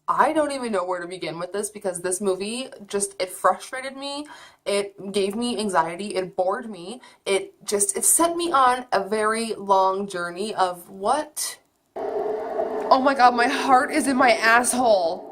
I don't even know where to begin with this because this movie just, it frustrated me, it gave me anxiety, it bored me, it sent me on a very long journey of what? Oh my god, my heart is in my asshole.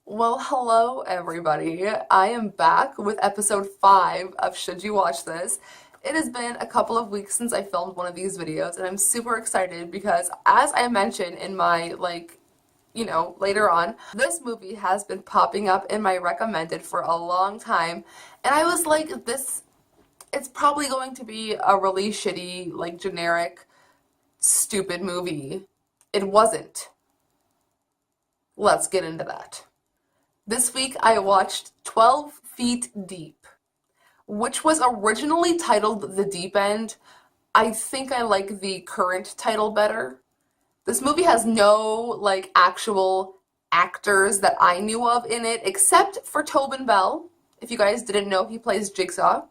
Well, hello everybody. I am back with episode 5 of Should You Watch This? It has been a couple of weeks since I filmed one of these videos and I'm super excited because as I mentioned in my later on, this movie has been popping up in my recommended for a long time and I was like, it's probably going to be a really shitty, like generic, stupid movie. It wasn't. Let's get into that. This week I watched 12 Feet Deep, which was originally titled The Deep End. I think I like the current title better. This movie has no, actual actors that I knew of in it, except for Tobin Bell. If you guys didn't know, he plays Jigsaw.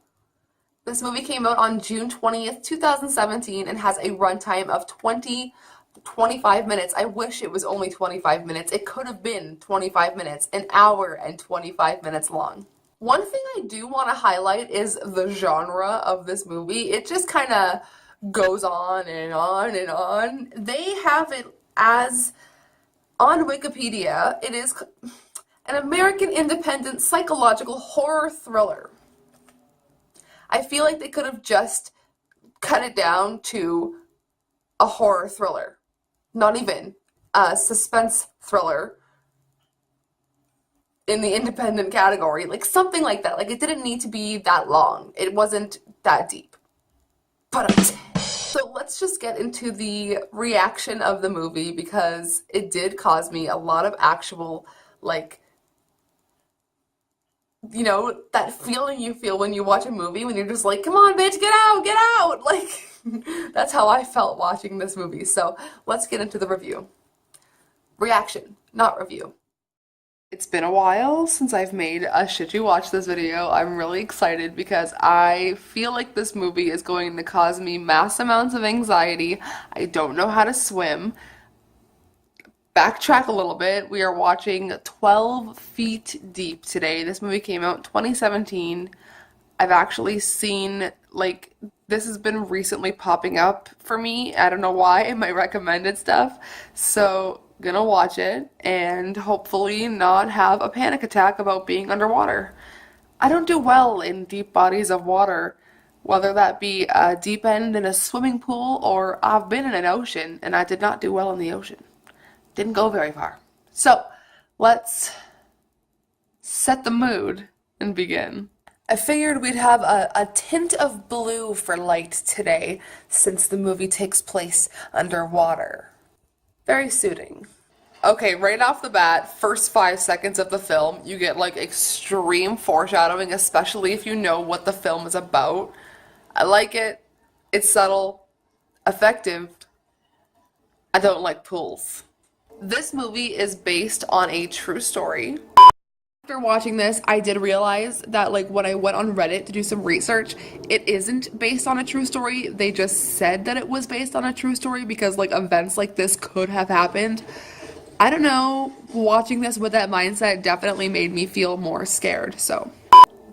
This movie came out on June 20th, 2017, and has a runtime of 25 minutes. I wish it was only 25 minutes. It could have been 25 minutes, an hour and 25 minutes long. One thing I do want to highlight is the genre of this movie. It just kind of goes on and on and on. They have it as, on Wikipedia, it is an American independent psychological horror thriller. I feel like they could have just cut it down to a horror thriller. Not even a suspense thriller in the independent category. Like something like that. Like it didn't need to be that long. It wasn't that deep. So let's just get into the reaction of the movie because it did cause me a lot of actual, that feeling you feel when you watch a movie when you're just like, come on, bitch, get out, get out! That's how I felt watching this movie. So let's get into the review. Reaction, not review. It's been a while since I've made a Should You Watch This video. I'm really excited because I feel like this movie is going to cause me mass amounts of anxiety. I don't know how to swim. Backtrack a little bit. We are watching 12 Feet Deep today. This movie came out in 2017. I've actually seen, this has been recently popping up for me. I don't know why in my recommended stuff. So, gonna watch it and hopefully not have a panic attack about being underwater. I don't do well in deep bodies of water, whether that be a deep end in a swimming pool or I've been in an ocean and I did not do well in the ocean. Didn't go very far. So, let's set the mood and begin. I figured we'd have a tint of blue for light today since the movie takes place underwater. Very suiting. Okay, right off the bat, first 5 seconds of the film, you get extreme foreshadowing, especially if you know what the film is about. I like it. It's subtle, effective. I don't like pools. This movie is based on a true story. After watching this, I did realize that when I went on Reddit to do some research, it isn't based on a true story. They just said that it was based on a true story because events like this could have happened. I don't know, watching this with that mindset definitely made me feel more scared, so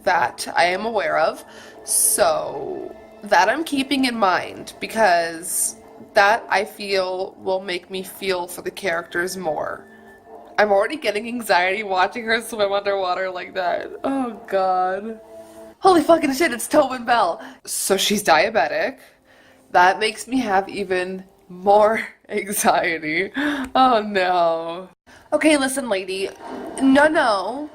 that I am aware of. So that I'm keeping in mind because that I feel will make me feel for the characters more. I'm already getting anxiety watching her swim underwater like that. Oh god. Holy fucking shit, it's Tobin Bell. So she's diabetic. That makes me have even more anxiety. Oh no. Okay, listen lady. No.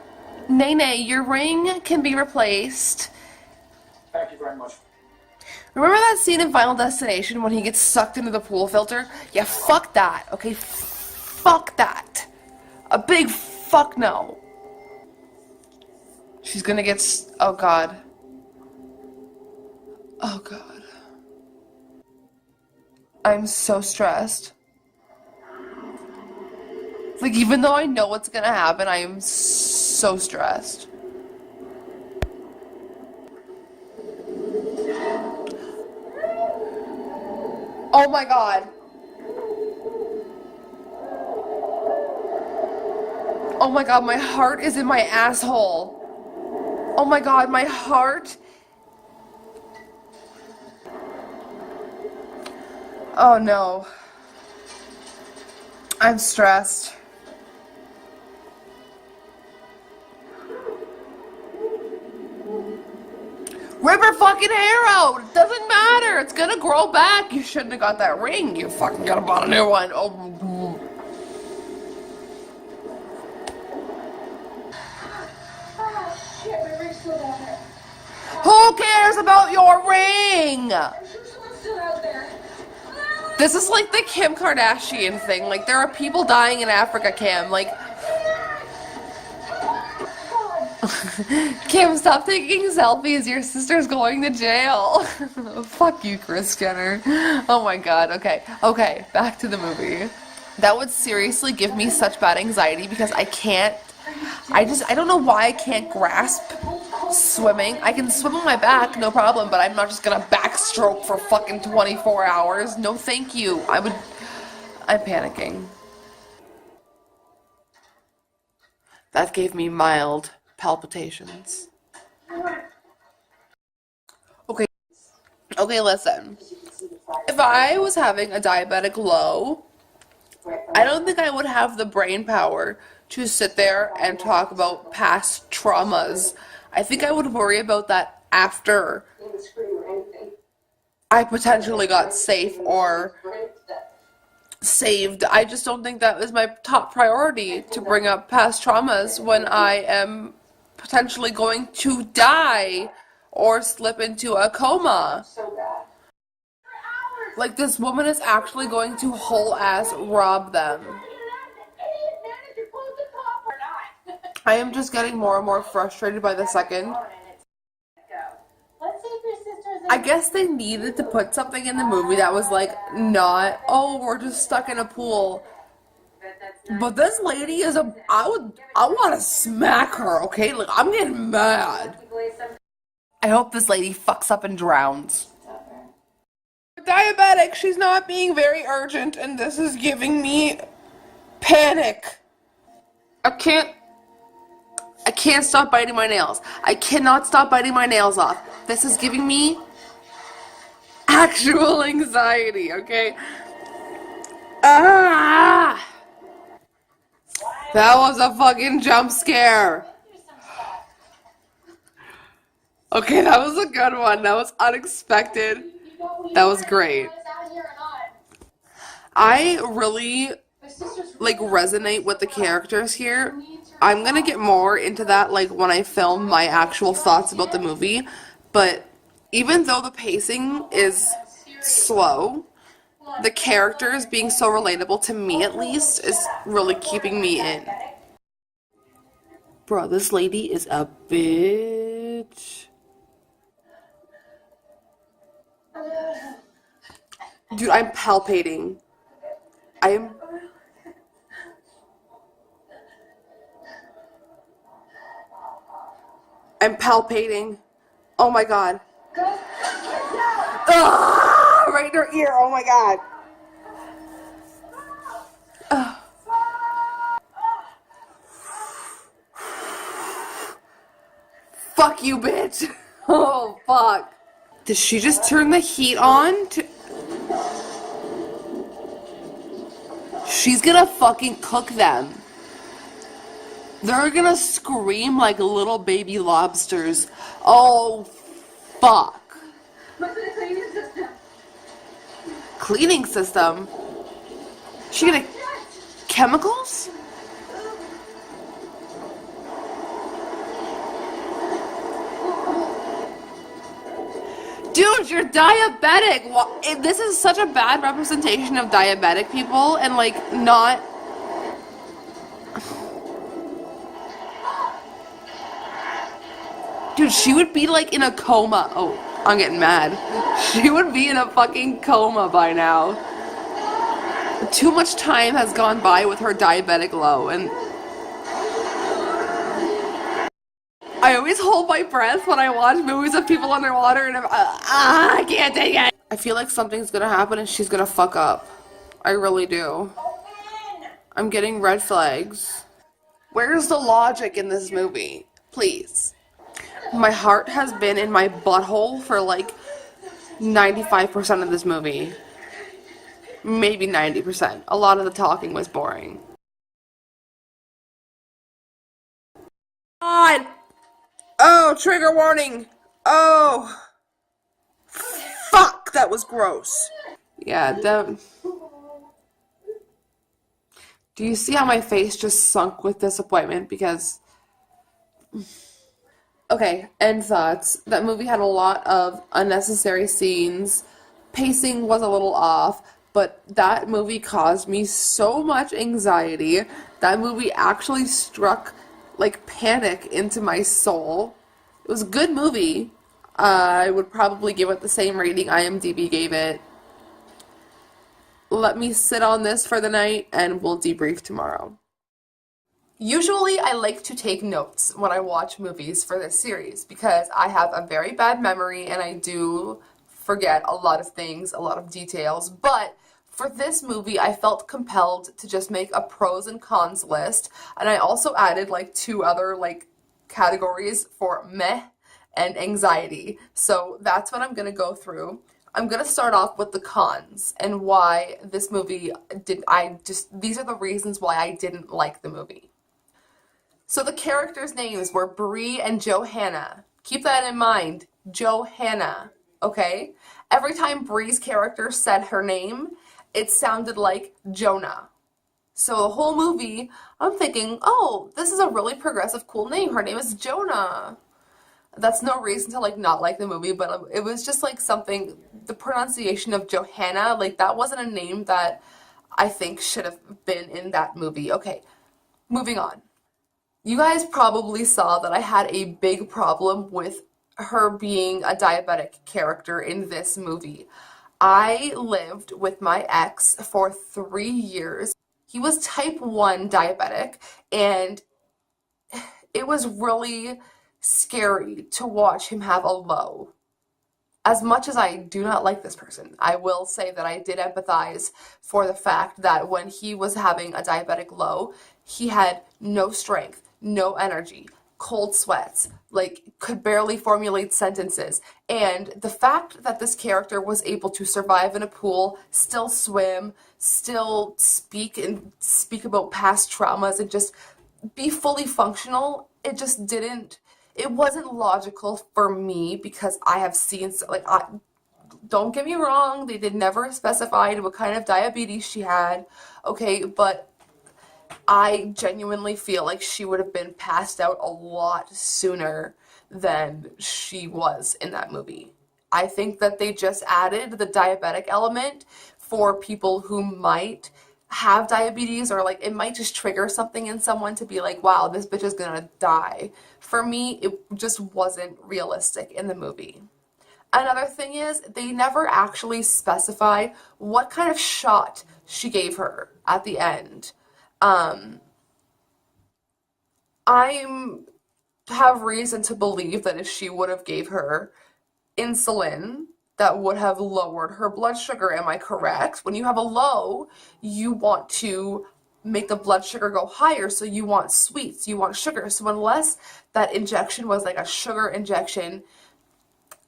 Nay, your ring can be replaced. Thank you very much. Remember that scene in Final Destination when he gets sucked into the pool filter? Yeah, fuck that, okay? Fuck that. A big fuck no. She's gonna get oh god. Oh god. I'm so stressed. Even though I know what's gonna happen, I am so stressed. Oh my god. Oh my god, my heart is in my asshole. Oh my god, my heart. Oh no. I'm stressed. Rip her fucking hair out! It doesn't matter! It's gonna grow back! You shouldn't have got that ring. You fucking gotta bought a new one. Oh. Shit, my ring's still down there. Who cares about your ring? I'm sure someone's still out there. This is like the Kim Kardashian thing. Like, there are people dying in Africa, Kim. Like, Kim, stop taking selfies. Your sister's going to jail. Fuck you, Kris Jenner. Oh my god. Okay, back to the movie. That would seriously give me such bad anxiety because I don't know why I can't grasp swimming. I can swim on my back, no problem, but I'm not just gonna backstroke for fucking 24 hours. No thank you. I'm panicking. That gave me mild palpitations. Okay, listen. If I was having a diabetic low, I don't think I would have the brain power to sit there and talk about past traumas. I think I would worry about that after I potentially got safe or saved. I just don't think that is my top priority to bring up past traumas when I am potentially going to die or slip into a coma. Like, this woman is actually going to whole ass rob them. I am just getting more and more frustrated by the second. I guess they needed to put something in the movie that was like, not, oh, we're just stuck in a pool. But this lady is I want to smack her, okay? Like, I'm getting mad. I hope this lady fucks up and drowns. Diabetic, she's not being very urgent, and this is giving me panic. I can't stop biting my nails. I cannot stop biting my nails off. This is giving me actual anxiety, okay? Ah! That was a fucking jump scare. Okay, that was a good one. That was unexpected. That was great. I really like resonate with the characters here. I'm gonna get more into that like when I film my actual thoughts about the movie, but even though the pacing is slow, the characters being so relatable to me at least is really keeping me in. Bro, this lady is a bitch. Dude, I'm palpating. I'm palpating. Oh my god. Ah, right in her ear. Oh my god. Ah. Fuck you, bitch. Oh, fuck. Did she just turn the heat on? She's gonna fucking cook them. They're gonna scream like little baby lobsters. Oh, fuck. What's the cleaning system? Cleaning system? She gonna... chemicals? Dude, you're diabetic. This is such a bad representation of diabetic people and like not... Dude, she would be like in a coma. Oh, I'm getting mad. She would be in a fucking coma by now. Too much time has gone by with her diabetic low, and I always hold my breath when I watch movies of people underwater, and I can't take it. I feel like something's gonna happen and she's gonna fuck up. I really do. I'm getting red flags. Where's the logic in this movie? Please. My heart has been in my butthole for like 95% of this movie. Maybe 90%. A lot of the talking was boring. God! Oh, trigger warning! Oh! Fuck! That was gross. Yeah, do you see how my face just sunk with disappointment? Because, okay, end thoughts. That movie had a lot of unnecessary scenes. Pacing was a little off, but that movie caused me so much anxiety. That movie actually struck like panic into my soul. It was a good movie. I would probably give it the same rating IMDb gave it. Let me sit on this for the night and we'll debrief tomorrow. Usually I like to take notes when I watch movies for this series because I have a very bad memory and I do forget a lot of things, a lot of details, but for this movie I felt compelled to just make a pros and cons list, and I also added like 2 other like categories for meh and anxiety. So that's what I'm gonna go through. I'm gonna start off with the cons and why this movie these are the reasons why I didn't like the movie. So the characters' names were Bree and Johanna. Keep that in mind. Johanna. Okay? Every time Bree's character said her name, it sounded like Jonah. So the whole movie, I'm thinking, oh, this is a really progressive, cool name. Her name is Jonah. That's no reason to like not like the movie, but it was just like something, the pronunciation of Johanna, like that wasn't a name that I think should have been in that movie. Okay, moving on. You guys probably saw that I had a big problem with her being a diabetic character in this movie. I lived with my ex for 3 years. He was type 1 diabetic, and it was really scary to watch him have a low. As much as I do not like this person, I will say that I did empathize for the fact that when he was having a diabetic low, he had no strength, no energy, cold sweats, like could barely formulate sentences. And the fact that this character was able to survive in a pool, still swim, still speak about past traumas and just be fully functional, it wasn't logical for me because I have seen, don't get me wrong, they did never specify what kind of diabetes she had, okay, but I genuinely feel like she would have been passed out a lot sooner than she was in that movie. I think that they just added the diabetic element for people who might have diabetes, or like it might just trigger something in someone to be like, wow, this bitch is gonna die. For me, it just wasn't realistic in the movie. Another thing is, they never actually specify what kind of shot she gave her at the end. I have reason to believe that if she would have gave her insulin, that would have lowered her blood sugar. Am I correct? When you have a low, you want to make the blood sugar go higher, so you want sweets, you want sugar. So unless that injection was like a sugar injection,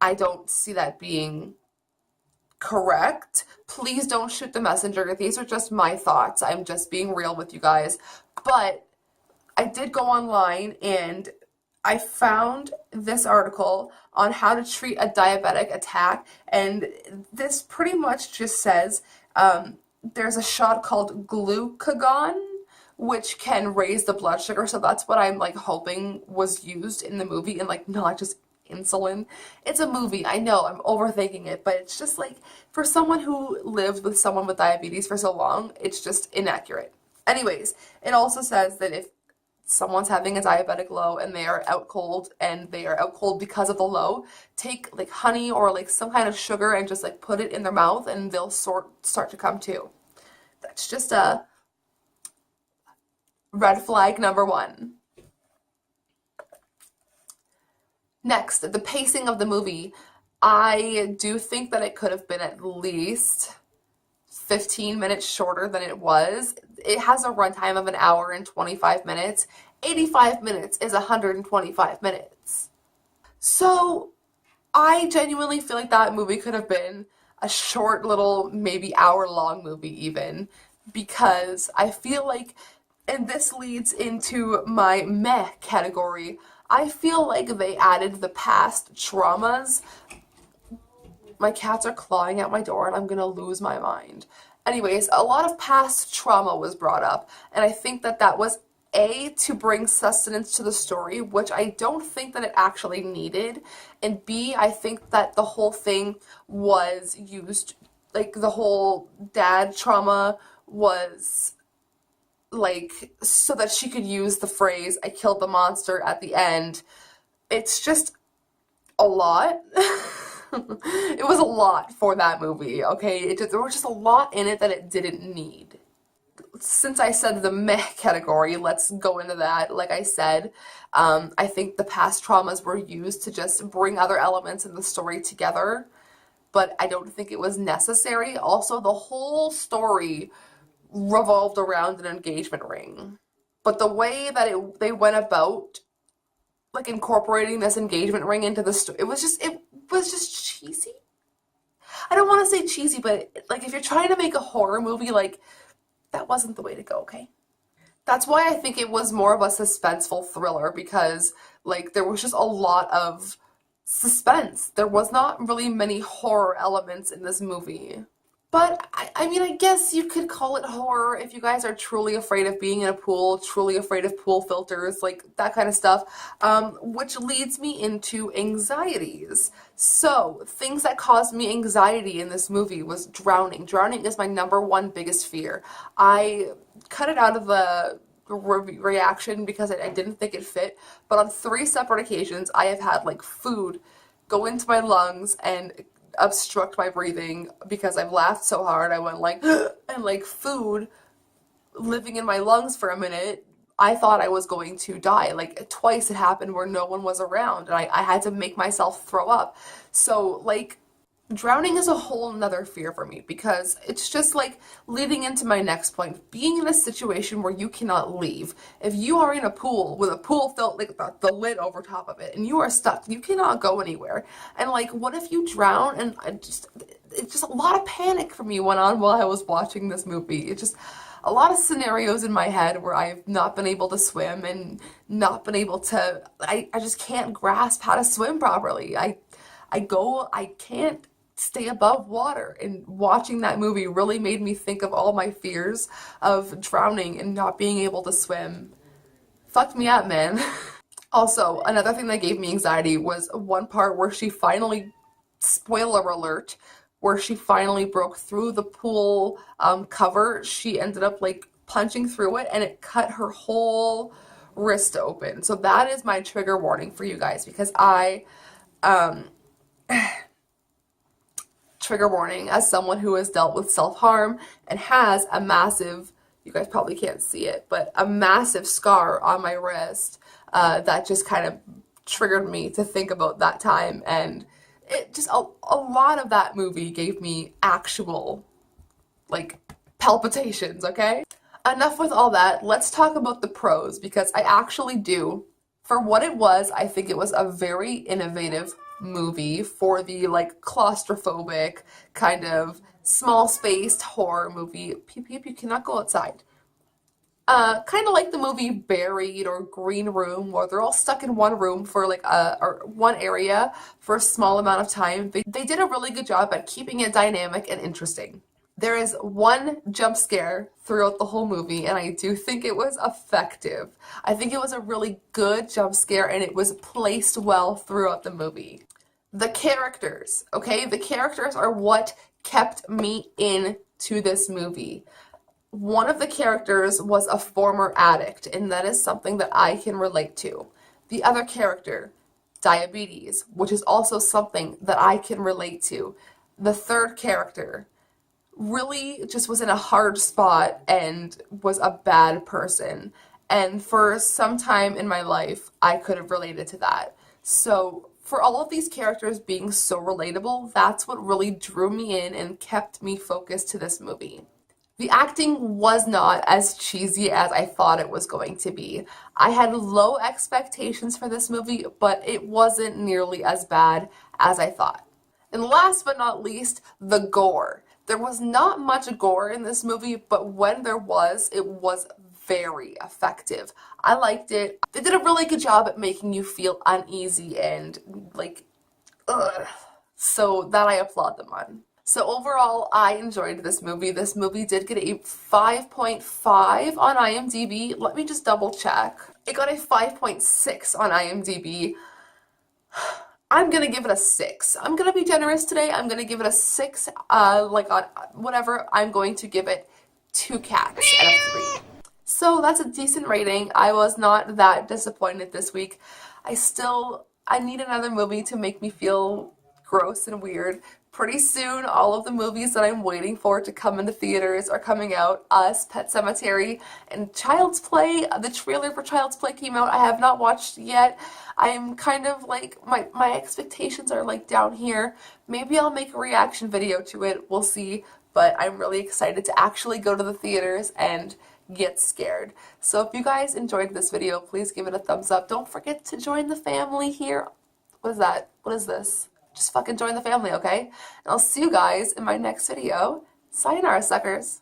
I don't see that being correct. Please don't shoot the messenger. These are just my thoughts. I'm just being real with you guys. But I did go online and I found this article on how to treat a diabetic attack, and this pretty much just says there's a shot called glucagon, which can raise the blood sugar. So that's what I'm like hoping was used in the movie, and like not just insulin. It's a movie, I know, I'm overthinking it, but it's just like for someone who lived with someone with diabetes for so long, it's just inaccurate. Anyways, it also says that if someone's having a diabetic low and they are out cold because of the low, take like honey or like some kind of sugar and just like put it in their mouth and they'll start to come to. That's just a red flag number 1. Next, the pacing of the movie. I do think that it could have been at least 15 minutes shorter than it was. It has a runtime of an hour and 25 minutes. 85 minutes is 125 minutes. So I genuinely feel like that movie could have been a short little, maybe hour long movie, even, because I feel like, and this leads into my meh category, I feel like they added the past traumas. My cats are clawing at my door and I'm gonna lose my mind. Anyways, a lot of past trauma was brought up, and I think that that was A, to bring sustenance to the story, which I don't think that it actually needed, and B, I think that the whole thing was used, like the whole dad trauma was like so that she could use the phrase "I killed the monster" at the end. It's just a lot. It was a lot for that movie, okay? There was just a lot in it that it didn't need. Since I said the meh category, let's go into that. Like I said, I think the past traumas were used to just bring other elements in the story together, but I don't think it was necessary. Also, the whole story revolved around an engagement ring. But the way that they went about like incorporating this engagement ring into the story, it was just cheesy. I don't want to say cheesy, but like if you're trying to make a horror movie, like that wasn't the way to go, okay? That's why I think it was more of a suspenseful thriller because like there was just a lot of suspense. There was not really many horror elements in this movie. But I mean, I guess you could call it horror if you guys are truly afraid of being in a pool, truly afraid of pool filters, like that kind of stuff. Which leads me into anxieties. So, things that caused me anxiety in this movie was drowning. Drowning is my number one biggest fear. I cut it out of the reaction because I didn't think it fit, but on three separate occasions, I have had like food go into my lungs and obstruct my breathing because I've laughed so hard. I went like, and like food living in my lungs for a minute. I thought I was going to die. Like twice it happened where no one was around and I had to make myself throw up. So like drowning is a whole nother fear for me because it's just like leading into my next point. Being in a situation where you cannot leave. If you are in a pool with a pool filled like the lid over top of it and you are stuck, you cannot go anywhere. And like, what if you drown? And it's just a lot of panic for me went on while I was watching this movie. It's just a lot of scenarios in my head where I've not been able to swim and not been able to, I just can't grasp how to swim properly. I can't stay above water. And watching that movie really made me think of all my fears of drowning and not being able to swim. Fucked me up, man. Also, another thing that gave me anxiety was one part where she finally, spoiler alert, where she finally broke through the pool cover. She ended up like punching through it and it cut her whole wrist open. So that is my trigger warning for you guys because trigger warning as someone who has dealt with self-harm and has a massive, you guys probably can't see it, but a massive scar on my wrist that just kind of triggered me to think about that time. And it just, a lot of that movie gave me actual, like, palpitations, okay? Enough with all that. Let's talk about the pros because I actually do. For what it was, I think it was a very innovative movie for the like claustrophobic kind of small spaced horror movie. Peep peep, you cannot go outside. Kind of like the movie Buried or Green Room, where they're all stuck in one room for like or one area for a small amount of time. They did a really good job at keeping it dynamic and interesting. There is one jump scare throughout the whole movie, and I do think it was effective. I think it was a really good jump scare, and it was placed well throughout the movie. The characters, okay? The characters are what kept me into this movie. One of the characters was a former addict, and that is something that I can relate to. The other character, diabetes, which is also something that I can relate to. The third character really just was in a hard spot and was a bad person. And for some time in my life, I could have related to that. So For all of these characters being so relatable, that's what really drew me in and kept me focused to this movie. The acting was not as cheesy as I thought it was going to be. I had low expectations for this movie, but it wasn't nearly as bad as I thought. And last but not least, the gore. There was not much gore in this movie, but when there was, it was very effective. I liked it. They did a really good job at making you feel uneasy and like, ugh. So that I applaud them on. So overall, I enjoyed this movie. This movie did get a 5.5 on IMDb. Let me just double check. It got a 5.6 on IMDb. I'm gonna give it a 6. I'm gonna be generous today. I'm gonna give it a 6. Like on whatever, I'm going to give it 2 cats out of 3. So that's a decent rating. I was not that disappointed this week. I need another movie to make me feel gross and weird. Pretty soon, all of the movies that I'm waiting for to come into theaters are coming out. Us, Pet Sematary, and Child's Play. The trailer for Child's Play came out. I have not watched it yet. I'm kind of like, my expectations are like down here. Maybe I'll make a reaction video to it. We'll see. But I'm really excited to actually go to the theaters and get scared. So if you guys enjoyed this video, please give it a thumbs up. Don't forget to join the family here. What is that? What is this? Just fucking join the family, okay? And I'll see you guys in my next video. Sayonara, suckers.